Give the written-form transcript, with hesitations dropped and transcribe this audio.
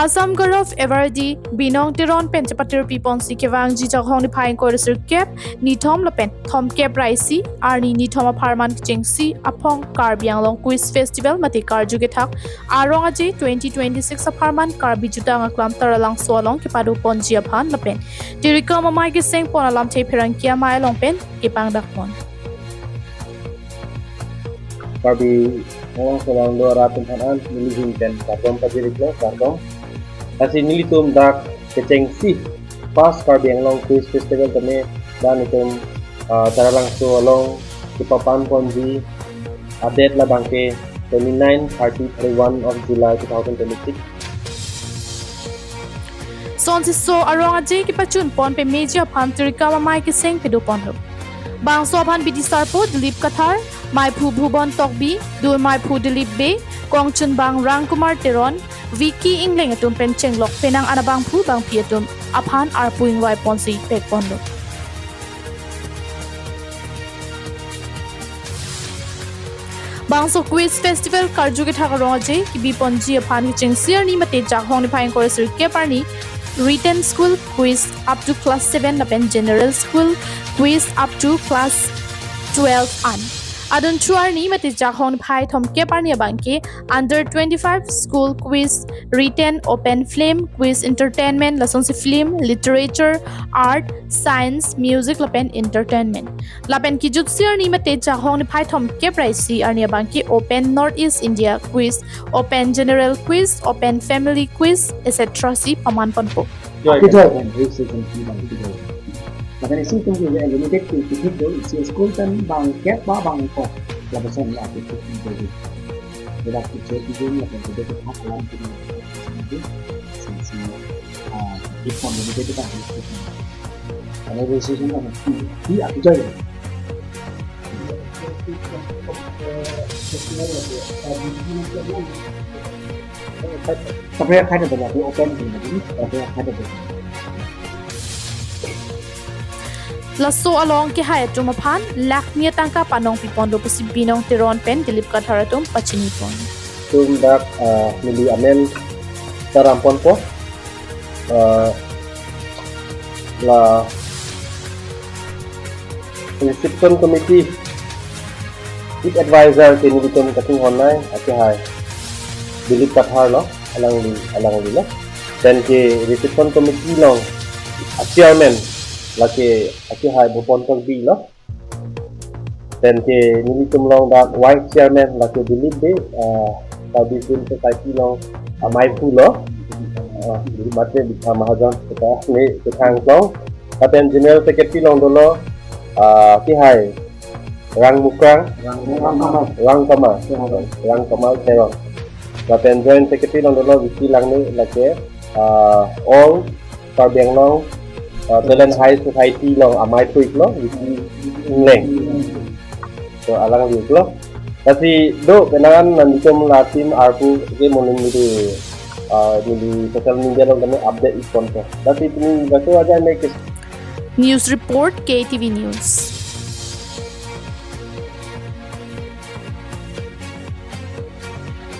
Assam Garav Everdi Binong Tiron Penchapatir Pipon Sikevang Jijahong Pine Corridor Cap Nitom Lapen Tom Cap Raisi Arni Nitom Apharman Chengsi Apong Karbi Anglong Quiz Festival Mati Karjugetak Arong Aji 2026 Apharman Karbi Jutang Aklam Taralangso along Kepado Ponji Aphan Lapen Dirika Mamai Giseng Ponalam Teperang Kiamai Long Pen Kepangdak Pon Karbi selang 200-an milihin dan karbon pajiriklo karbon kasi nilitum dak kecengsi pas Karbi Anglong Quiz Festival kami dan itum Taralangso along Kipapan Ponji update la bangke 29, 30, 31 of July 2026. Sonsiso Arong Aji Kipachun Pon Pe Meja Phan Tirika Mamai Giseng Pedo Pondom Bang Sopan Bidi Sarpo Dilip Kathar Mai Phu Bhubon Tokbi Dur Mai Phu Dilip Be Kongchun Bang Rang Kumar Teron Vicky Ingling Atum Pencheng Lok Penang Anabang Phu Bang Pietum Aphan Arpuing Wai Ponsi Pek Pondo Bangso Quiz Festival Karjuge Thakarongaje Kibi Ponji Aphan Cheng Sirni Mate Jakhong Ni Phain Koresir Keparni Written School Quiz up to Class 7 Napen General School Quiz up to Class 12 an Adon Chuarni Mate Jakhong Phai Thom Keparni Abangke Under 25 School Quiz Written Open Flame Quiz Entertainment Lasonsi Film Literature Art Science Music Lapen Entertainment Lapen Kijut Sirni Mate Jakhong Phai Thom Kepraisi Arni Abangke Open Northeast India Quiz Open General Quiz Open Family Quiz etc. Si Paman Ponpo Makanya sih tunggu ya limited to people si school kan bang kep bang kok la besan la itu jadi berat itu juga yang kita dapat hafalan itu si inform limited itu kan karena decision lah di aku jadi tapi ada banyak open ini tapi ada banyak Lasso along ke hai tum aphan lakmia tangka panong pipondo pusi binong tiron pen dilip katharatum pachini pon tum dak mili amen tarampon po la reception committee chief advisor ke nilitum kating online ati hai dilip kathar lo alang li lo dan ke reception committee long chairman laki hai bupon Karbi lo dan ke nilitum long dak vice chairman laki dilip be Karbi Film Society long Mai Phu lo di mate di mahajan kita ni ketang long dan general secretary long dolo ki hai rang kamal terong dan joint secretary long dolo Vicky lang ni laki all Karbi Anglong Talent High Society lo amai tuik lo Vicky Ingling so alang liuk lo tapi do kenangan nandikom la tim arpu ke monin di social media lo kami update ikon ko tapi ini baso aja make News Report KTV News